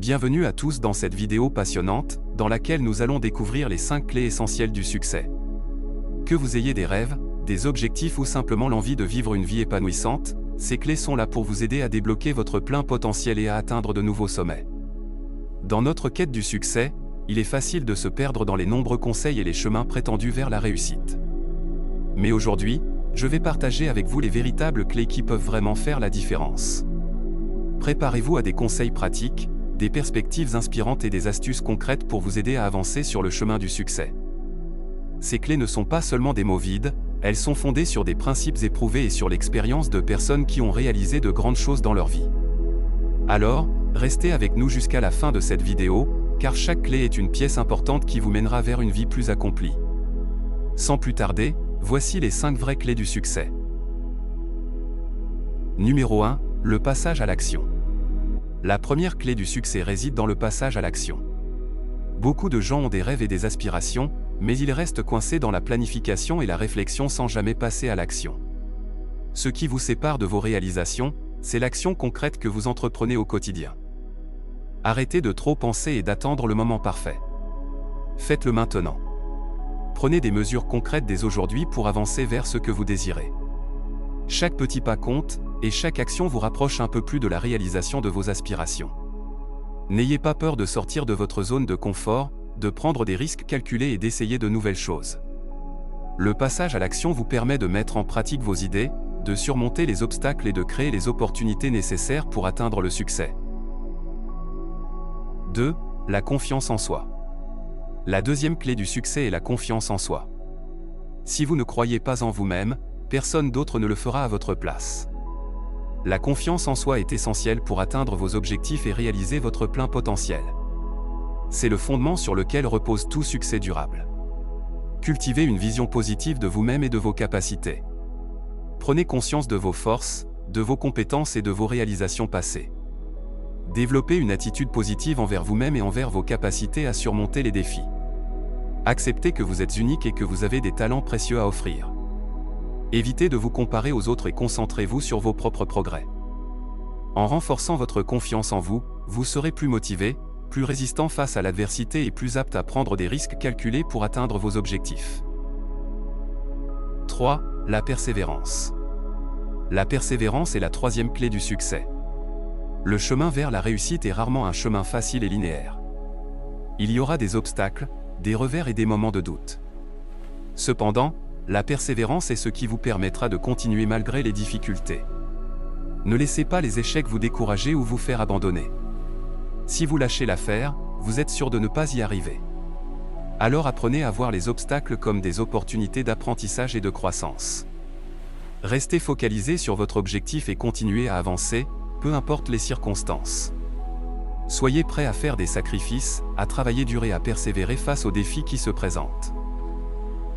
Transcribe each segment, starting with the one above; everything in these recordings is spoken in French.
Bienvenue à tous dans cette vidéo passionnante, dans laquelle nous allons découvrir les 5 clés essentielles du succès. Que vous ayez des rêves, des objectifs ou simplement l'envie de vivre une vie épanouissante, ces clés sont là pour vous aider à débloquer votre plein potentiel et à atteindre de nouveaux sommets. Dans notre quête du succès, il est facile de se perdre dans les nombreux conseils et les chemins prétendus vers la réussite. Mais aujourd'hui, je vais partager avec vous les véritables clés qui peuvent vraiment faire la différence. Préparez-vous à des conseils pratiques, des perspectives inspirantes et des astuces concrètes pour vous aider à avancer sur le chemin du succès. Ces clés ne sont pas seulement des mots vides, elles sont fondées sur des principes éprouvés et sur l'expérience de personnes qui ont réalisé de grandes choses dans leur vie. Alors, restez avec nous jusqu'à la fin de cette vidéo, car chaque clé est une pièce importante qui vous mènera vers une vie plus accomplie. Sans plus tarder, voici les 5 vraies clés du succès. Numéro 1, le passage à l'action. La première clé du succès réside dans le passage à l'action. Beaucoup de gens ont des rêves et des aspirations, mais ils restent coincés dans la planification et la réflexion sans jamais passer à l'action. Ce qui vous sépare de vos réalisations, c'est l'action concrète que vous entreprenez au quotidien. Arrêtez de trop penser et d'attendre le moment parfait. Faites-le maintenant. Prenez des mesures concrètes dès aujourd'hui pour avancer vers ce que vous désirez. Chaque petit pas compte, et chaque action vous rapproche un peu plus de la réalisation de vos aspirations. N'ayez pas peur de sortir de votre zone de confort, de prendre des risques calculés et d'essayer de nouvelles choses. Le passage à l'action vous permet de mettre en pratique vos idées, de surmonter les obstacles et de créer les opportunités nécessaires pour atteindre le succès. 2. La confiance en soi. La deuxième clé du succès est la confiance en soi. Si vous ne croyez pas en vous-même, personne d'autre ne le fera à votre place. La confiance en soi est essentielle pour atteindre vos objectifs et réaliser votre plein potentiel. C'est le fondement sur lequel repose tout succès durable. Cultivez une vision positive de vous-même et de vos capacités. Prenez conscience de vos forces, de vos compétences et de vos réalisations passées. Développez une attitude positive envers vous-même et envers vos capacités à surmonter les défis. Acceptez que vous êtes unique et que vous avez des talents précieux à offrir. Évitez de vous comparer aux autres et concentrez-vous sur vos propres progrès. En renforçant votre confiance en vous, vous serez plus motivé, plus résistant face à l'adversité et plus apte à prendre des risques calculés pour atteindre vos objectifs. 3. La persévérance. La persévérance est la troisième clé du succès. Le chemin vers la réussite est rarement un chemin facile et linéaire. Il y aura des obstacles, des revers et des moments de doute. Cependant, la persévérance est ce qui vous permettra de continuer malgré les difficultés. Ne laissez pas les échecs vous décourager ou vous faire abandonner. Si vous lâchez l'affaire, vous êtes sûr de ne pas y arriver. Alors apprenez à voir les obstacles comme des opportunités d'apprentissage et de croissance. Restez focalisé sur votre objectif et continuez à avancer, peu importe les circonstances. Soyez prêt à faire des sacrifices, à travailler dur et à persévérer face aux défis qui se présentent.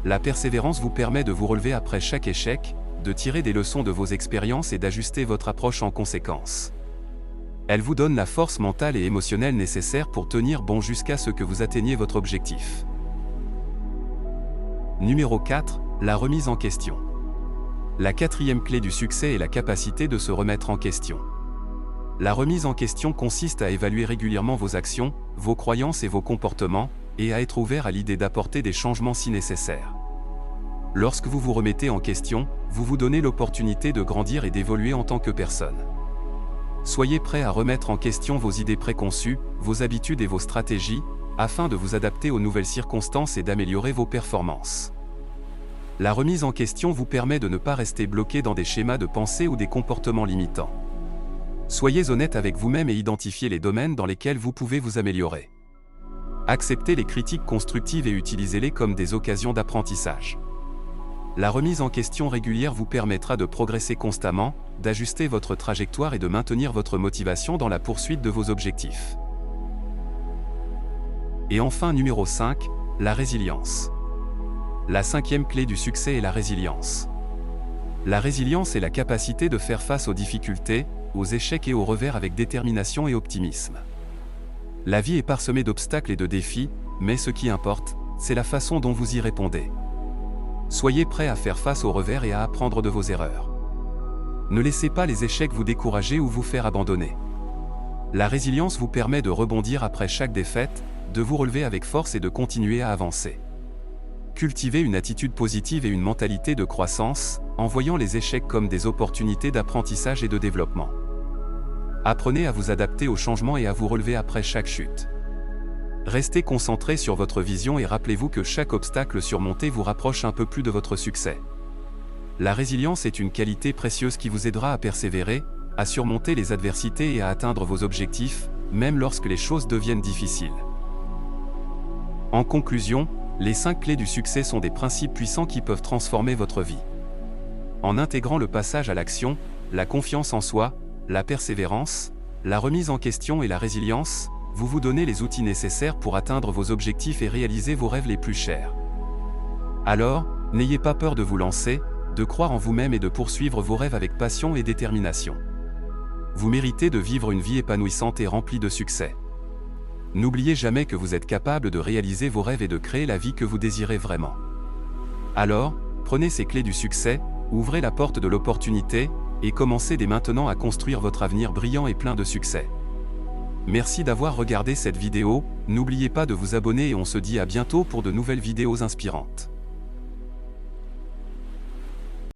La persévérance vous permet de vous relever après chaque échec, de tirer des leçons de vos expériences et d'ajuster votre approche en conséquence. Elle vous donne la force mentale et émotionnelle nécessaire pour tenir bon jusqu'à ce que vous atteigniez votre objectif. Numéro 4. La remise en question. La quatrième clé du succès est la capacité de se remettre en question. La remise en question consiste à évaluer régulièrement vos actions, vos croyances et vos comportements, et à être ouvert à l'idée d'apporter des changements si nécessaire. Lorsque vous vous remettez en question, vous vous donnez l'opportunité de grandir et d'évoluer en tant que personne. Soyez prêt à remettre en question vos idées préconçues, vos habitudes et vos stratégies, afin de vous adapter aux nouvelles circonstances et d'améliorer vos performances. La remise en question vous permet de ne pas rester bloqué dans des schémas de pensée ou des comportements limitants. Soyez honnête avec vous-même et identifiez les domaines dans lesquels vous pouvez vous améliorer. Acceptez les critiques constructives et utilisez-les comme des occasions d'apprentissage. La remise en question régulière vous permettra de progresser constamment, d'ajuster votre trajectoire et de maintenir votre motivation dans la poursuite de vos objectifs. Et enfin numéro 5, la résilience. La cinquième clé du succès est la résilience. La résilience est la capacité de faire face aux difficultés, aux échecs et aux revers avec détermination et optimisme. La vie est parsemée d'obstacles et de défis, mais ce qui importe, c'est la façon dont vous y répondez. Soyez prêt à faire face aux revers et à apprendre de vos erreurs. Ne laissez pas les échecs vous décourager ou vous faire abandonner. La résilience vous permet de rebondir après chaque défaite, de vous relever avec force et de continuer à avancer. Cultivez une attitude positive et une mentalité de croissance, en voyant les échecs comme des opportunités d'apprentissage et de développement. Apprenez à vous adapter aux changements et à vous relever après chaque chute. Restez concentré sur votre vision et rappelez-vous que chaque obstacle surmonté vous rapproche un peu plus de votre succès. La résilience est une qualité précieuse qui vous aidera à persévérer, à surmonter les adversités et à atteindre vos objectifs, même lorsque les choses deviennent difficiles. En conclusion, les 5 clés du succès sont des principes puissants qui peuvent transformer votre vie. En intégrant le passage à l'action, la confiance en soi, la persévérance, la remise en question et la résilience, vous vous donnez les outils nécessaires pour atteindre vos objectifs et réaliser vos rêves les plus chers. Alors, n'ayez pas peur de vous lancer, de croire en vous-même et de poursuivre vos rêves avec passion et détermination. Vous méritez de vivre une vie épanouissante et remplie de succès. N'oubliez jamais que vous êtes capable de réaliser vos rêves et de créer la vie que vous désirez vraiment. Alors, prenez ces clés du succès, ouvrez la porte de l'opportunité, et commencez dès maintenant à construire votre avenir brillant et plein de succès. Merci d'avoir regardé cette vidéo, n'oubliez pas de vous abonner et on se dit à bientôt pour de nouvelles vidéos inspirantes.